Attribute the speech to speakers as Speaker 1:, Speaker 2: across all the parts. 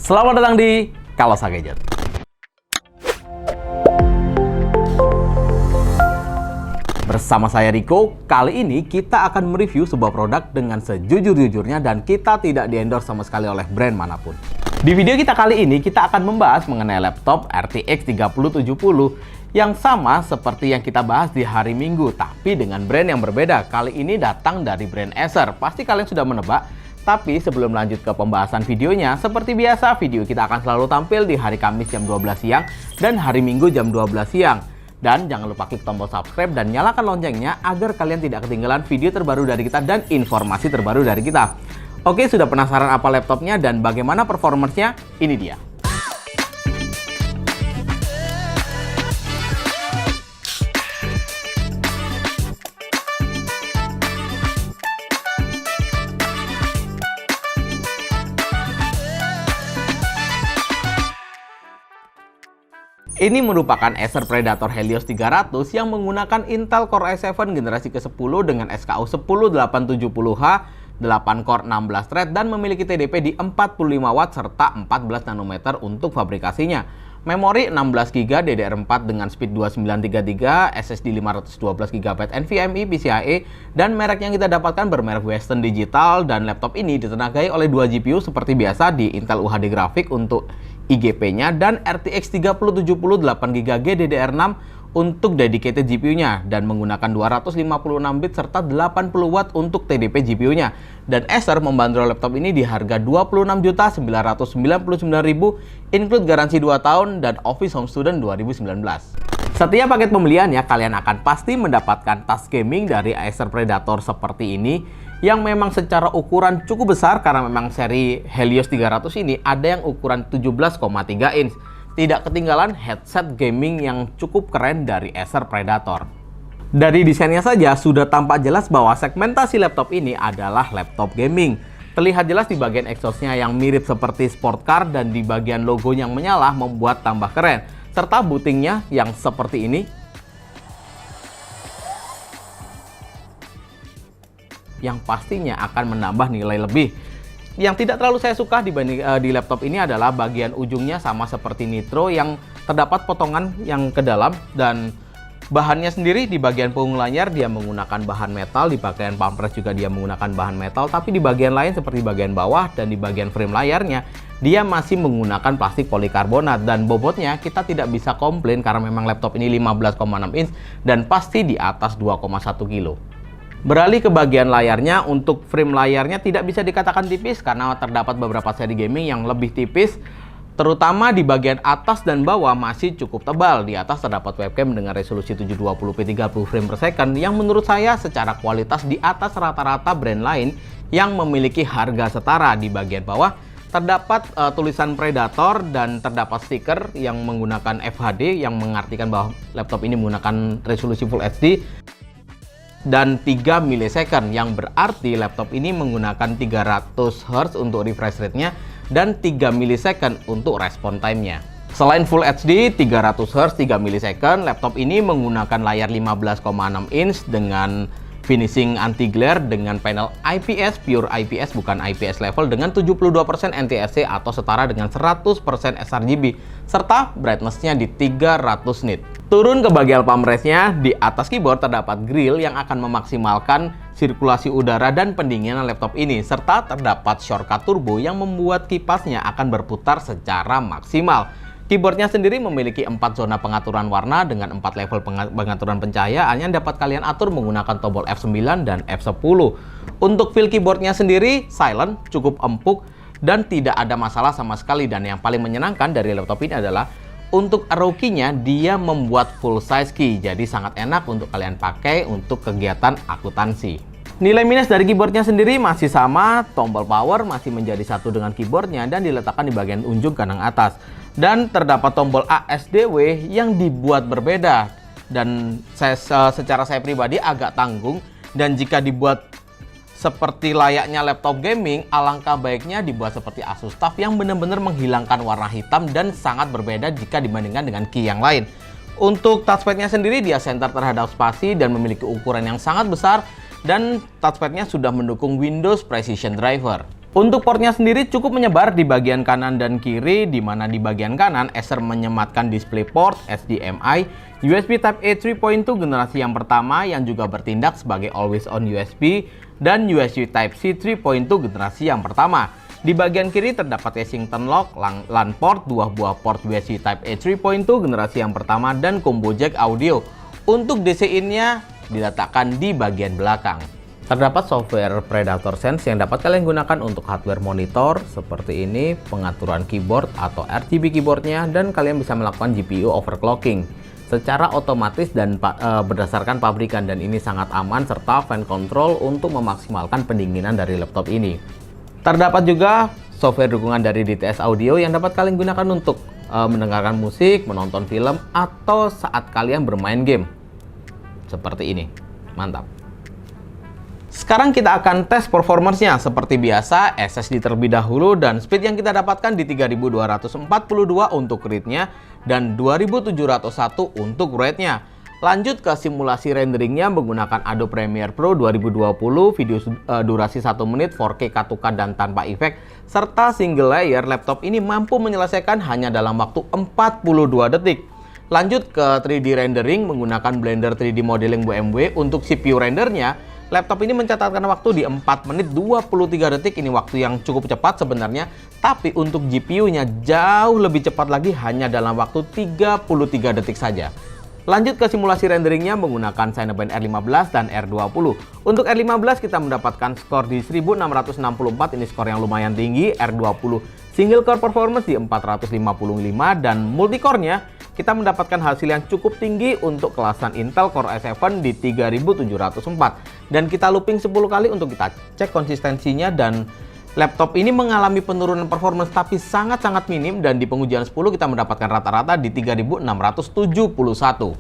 Speaker 1: Selamat datang di Kalosa Gadget. Bersama saya Riko, kali ini kita akan mereview sebuah produk dengan sejujur-jujurnya dan kita tidak di-endorse sama sekali oleh brand manapun. Di video kita kali ini, kita akan membahas mengenai laptop RTX 3070 yang sama seperti yang kita bahas di hari Minggu, tapi dengan brand yang berbeda. Kali ini datang dari brand Acer. Pasti kalian sudah menebak, tapi sebelum lanjut ke pembahasan videonya, seperti biasa video kita akan selalu tampil di hari Kamis jam 12 siang dan hari Minggu jam 12 siang. Dan jangan lupa klik tombol subscribe dan nyalakan loncengnya agar kalian tidak ketinggalan video terbaru dari kita dan informasi terbaru dari kita. Oke, sudah penasaran apa laptopnya dan bagaimana performanya? Ini dia. Ini merupakan Acer Predator Helios 300 yang menggunakan Intel Core i7 generasi ke-10 dengan SKU 10870H, 8 core 16 thread dan memiliki TDP di 45 Watt serta 14 nanometer untuk fabrikasinya. Memori 16GB DDR4 dengan speed 2933, SSD 512GB NVMe PCIe, dan merek yang kita dapatkan bermerek Western Digital. Dan laptop ini ditenagai oleh 2 GPU seperti biasa di Intel UHD Graphic untuk IGP-nya dan RTX 3070 8GB GDDR6 untuk dedicated GPU-nya dan menggunakan 256 bit serta 80 Watt untuk TDP GPU-nya. Dan Acer membanderol laptop ini di harga Rp26.999.000 include garansi 2 tahun dan Office Home Student 2019. Setiap paket pembeliannya kalian akan pasti mendapatkan tas gaming dari Acer Predator seperti ini yang memang secara ukuran cukup besar karena memang seri Helios 300 ini ada yang ukuran 17,3 inch. Tidak ketinggalan headset gaming yang cukup keren dari Acer Predator. Dari desainnya saja sudah tampak jelas bahwa segmentasi laptop ini adalah laptop gaming. Terlihat jelas di bagian exhaust-nya yang mirip seperti sport car dan di bagian logo yang menyala membuat tambah keren. Serta bootingnya yang seperti ini yang pastinya akan menambah nilai lebih. Yang tidak terlalu saya suka di laptop ini adalah bagian ujungnya sama seperti Nitro yang terdapat potongan yang ke dalam, dan bahannya sendiri di bagian punggung layar dia menggunakan bahan metal, di bagian palm press juga dia menggunakan bahan metal, tapi di bagian lain seperti bagian bawah dan di bagian frame layarnya dia masih menggunakan plastik polikarbonat. Dan bobotnya kita tidak bisa komplain karena memang laptop ini 15,6 inch dan pasti di atas 2,1 kilo. Beralih ke bagian layarnya, untuk frame layarnya tidak bisa dikatakan tipis karena terdapat beberapa seri gaming yang lebih tipis, terutama di bagian atas dan bawah masih cukup tebal. Di atas terdapat webcam dengan resolusi 720p 30 frame per second yang menurut saya secara kualitas di atas rata-rata brand lain yang memiliki harga setara. Di bagian bawah terdapat tulisan Predator dan terdapat stiker yang menggunakan FHD yang mengartikan bahwa laptop ini menggunakan resolusi Full HD dan 3 millisecond yang berarti laptop ini menggunakan 300 Hz untuk refresh rate-nya dan 3 millisecond untuk respon time-nya. Selain Full HD 300 Hz 3 millisecond, laptop ini menggunakan layar 15,6 inch dengan finishing anti glare dengan panel IPS, pure IPS bukan IPS level, dengan 72% NTSC atau setara dengan 100% sRGB serta brightness-nya di 300 nit. Turun ke bagian palm rest-nya, di atas keyboard terdapat grill yang akan memaksimalkan sirkulasi udara dan pendinginan laptop ini, serta terdapat shortcut turbo yang membuat kipasnya akan berputar secara maksimal. Keyboardnya sendiri memiliki 4 zona pengaturan warna dengan 4 level pengaturan pencahayaan yang dapat kalian atur menggunakan tombol F9 dan F10. Untuk feel keyboardnya sendiri silent, cukup empuk dan tidak ada masalah sama sekali. Dan yang paling menyenangkan dari laptop ini adalah untuk arrow key-nya dia membuat full size key, jadi sangat enak untuk kalian pakai untuk kegiatan akuntansi. Nilai minus dari keyboardnya sendiri masih sama, tombol power masih menjadi satu dengan keyboardnya dan diletakkan di bagian ujung kanan atas. Dan terdapat tombol ASDW yang dibuat berbeda dan secara saya pribadi agak tanggung, dan jika dibuat seperti layaknya laptop gaming, alangkah baiknya dibuat seperti Asus TUF yang benar-benar menghilangkan warna hitam dan sangat berbeda jika dibandingkan dengan key yang lain. Untuk touchpadnya sendiri dia center terhadap spasi dan memiliki ukuran yang sangat besar, dan touchpadnya sudah mendukung Windows Precision Driver. Untuk portnya sendiri cukup menyebar di bagian kanan dan kiri, di mana di bagian kanan Acer menyematkan DisplayPort, HDMI, USB Type-A 3.2 generasi yang pertama yang juga bertindak sebagai Always On USB, dan USB Type-C 3.2 generasi yang pertama. Di bagian kiri terdapat Kensington Lock, LAN port, 2 buah port USB Type-A 3.2 generasi yang pertama, dan combo jack audio. Untuk DC-in-nya diletakkan di bagian belakang. Terdapat software Predator Sense yang dapat kalian gunakan untuk hardware monitor seperti ini, pengaturan keyboard atau RGB keyboardnya, dan kalian bisa melakukan GPU overclocking secara otomatis dan berdasarkan pabrikan, dan ini sangat aman, serta fan control untuk memaksimalkan pendinginan dari laptop ini. Terdapat juga software dukungan dari DTS Audio yang dapat kalian gunakan untuk mendengarkan musik, menonton film, atau saat kalian bermain game seperti ini. Mantap. Sekarang kita akan tes performance-nya. Seperti biasa, SSD terlebih dahulu, dan speed yang kita dapatkan di 3242 untuk read-nya dan 2701 untuk write-nya. Lanjut ke simulasi renderingnya menggunakan Adobe Premiere Pro 2020, video durasi 1 menit, 4K K2K dan tanpa efek, serta single layer. Laptop ini mampu menyelesaikan hanya dalam waktu 42 detik. Lanjut ke 3D rendering menggunakan Blender 3D Modeling BMW. Untuk CPU rendernya, laptop ini mencatatkan waktu di 4 menit 23 detik. Ini waktu yang cukup cepat sebenarnya, tapi untuk GPU-nya jauh lebih cepat lagi, hanya dalam waktu 33 detik saja. Lanjut ke simulasi renderingnya menggunakan Cinebench R15 dan R20. Untuk R15 kita mendapatkan skor di 1664, ini skor yang lumayan tinggi. R20 single core performance di 455, dan multicore-nya kita mendapatkan hasil yang cukup tinggi untuk kelasan Intel Core i7 di 3704, dan kita looping 10 kali untuk kita cek konsistensinya, dan laptop ini mengalami penurunan performance tapi sangat-sangat minim, dan di pengujian 10 kita mendapatkan rata-rata di 3671.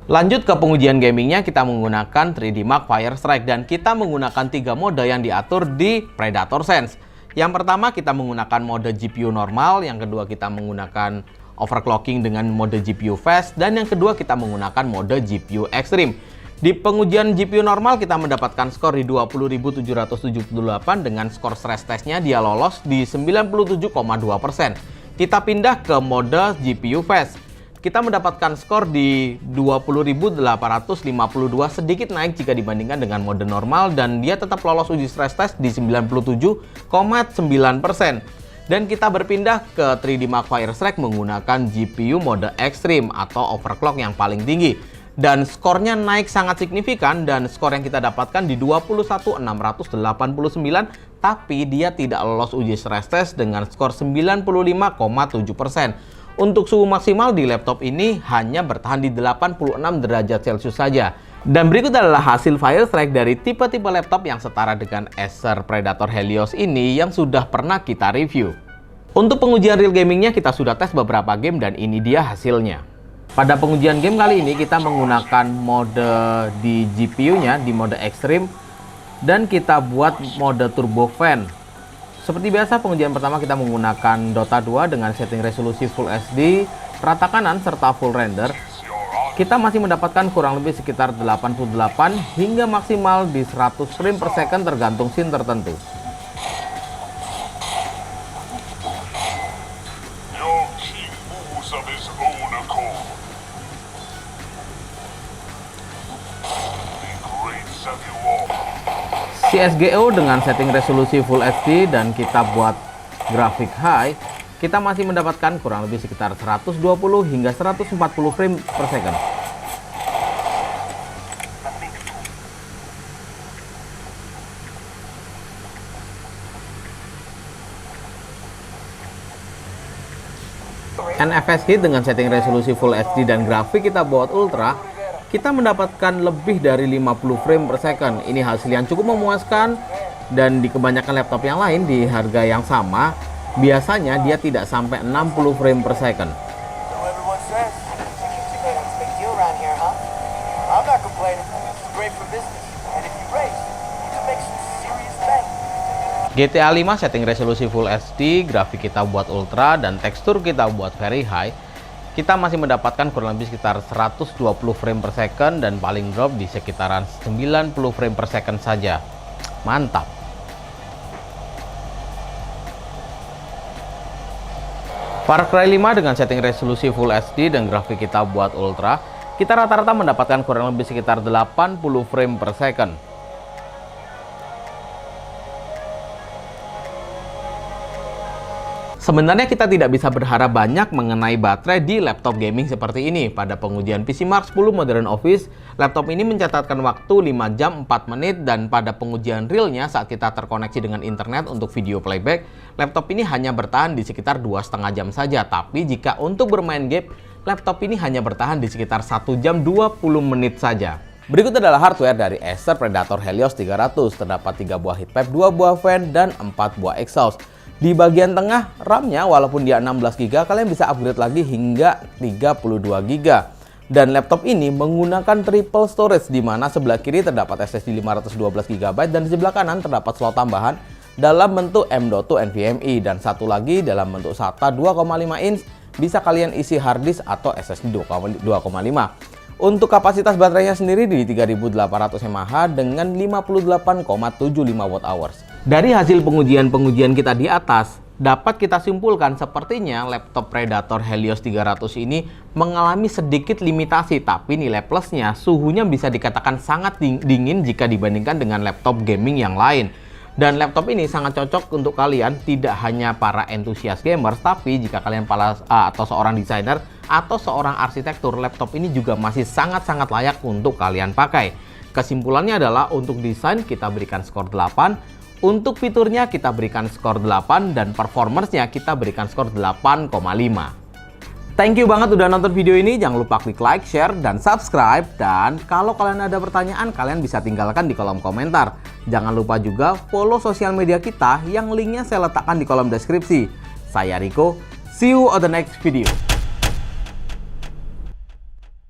Speaker 1: Lanjut ke pengujian gamingnya, kita menggunakan 3D Mark Firestrike, dan kita menggunakan 3 mode yang diatur di Predator Sense. Yang pertama kita menggunakan mode GPU normal, yang kedua kita menggunakan overclocking dengan mode GPU fast, dan yang kedua kita menggunakan mode GPU extreme. Di pengujian GPU normal kita mendapatkan skor di 20.778, dengan skor stress testnya dia lolos di 97,2%. Kita pindah ke mode GPU fast. Kita mendapatkan skor di 20.852, sedikit naik jika dibandingkan dengan mode normal, dan dia tetap lolos uji stress test di 97,9%. Dan kita berpindah ke 3D Mark Firestrike menggunakan GPU mode Extreme atau overclock yang paling tinggi. Dan skornya naik sangat signifikan, dan skor yang kita dapatkan di 21.689, tapi dia tidak lolos uji stress test dengan skor 95,7%. Untuk suhu maksimal di laptop ini hanya bertahan di 86 derajat Celcius saja. Dan berikut adalah hasil Firestrike dari tipe-tipe laptop yang setara dengan Acer Predator Helios ini yang sudah pernah kita review. Untuk pengujian real gamingnya kita sudah tes beberapa game, dan ini dia hasilnya. Pada pengujian game kali ini kita menggunakan mode di GPU-nya di mode Extreme, dan kita buat mode Turbo Fan. Seperti biasa pengujian pertama kita menggunakan Dota 2 dengan setting resolusi Full HD, rata kanan serta full render. Kita masih mendapatkan kurang lebih sekitar 88 hingga maksimal di 100 frame per second tergantung scene tertentu. CSGO dengan setting resolusi Full HD dan kita buat grafik high, kita masih mendapatkan kurang lebih sekitar 120 hingga 140 frame per second. NFS Hit dengan setting resolusi Full HD dan grafik kita buat ultra, kita mendapatkan lebih dari 50 frame per second. Ini hasil yang cukup memuaskan, dan di kebanyakan laptop yang lain di harga yang sama biasanya dia tidak sampai 60 frame per second. GTA 5 setting resolusi Full HD, grafik kita buat ultra, dan tekstur kita buat very high. Kita masih mendapatkan kurang lebih sekitar 120 frame per second, dan paling drop di sekitaran 90 frame per second saja. Mantap. Far Cry 5 dengan setting resolusi Full HD dan grafik kita buat Ultra, kita rata-rata mendapatkan kurang lebih sekitar 80 frame per second. Sebenarnya kita tidak bisa berharap banyak mengenai baterai di laptop gaming seperti ini. Pada pengujian PCMark 10 Modern Office, laptop ini mencatatkan waktu 5 jam 4 menit dan pada pengujian realnya saat kita terkoneksi dengan internet untuk video playback, laptop ini hanya bertahan di sekitar 2,5 jam saja. Tapi jika untuk bermain game, laptop ini hanya bertahan di sekitar 1 jam 20 menit saja. Berikut adalah hardware dari Acer Predator Helios 300. Terdapat 3 buah heat pipe, 2 buah fan, dan 4 buah exhaust. Di bagian tengah, RAM-nya walaupun dia 16GB, kalian bisa upgrade lagi hingga 32GB. Dan laptop ini menggunakan triple storage, di mana sebelah kiri terdapat SSD 512GB dan di sebelah kanan terdapat slot tambahan dalam bentuk M.2 NVMe. Dan satu lagi dalam bentuk SATA 2,5 inch, bisa kalian isi harddisk atau SSD 2,5. Untuk kapasitas baterainya sendiri di 3800 mAh dengan 58,75 Wh. Dari hasil pengujian kita di atas, dapat kita simpulkan sepertinya laptop Predator Helios 300 ini mengalami sedikit limitasi, tapi nilai plusnya suhunya bisa dikatakan sangat dingin jika dibandingkan dengan laptop gaming yang lain. Dan laptop ini sangat cocok untuk kalian, tidak hanya para entusias gamers, tapi jika kalian atau seorang desainer atau seorang arsitektur, laptop ini juga masih sangat-sangat layak untuk kalian pakai. Kesimpulannya adalah untuk desain kita berikan skor 8, untuk fiturnya kita berikan skor 8, dan performance-nya kita berikan skor 8,5. Thank you banget udah nonton video ini. Jangan lupa klik like, share, dan subscribe. Dan kalau kalian ada pertanyaan, kalian bisa tinggalkan di kolom komentar. Jangan lupa juga follow sosial media kita yang linknya saya letakkan di kolom deskripsi. Saya Riko, see you on the next video.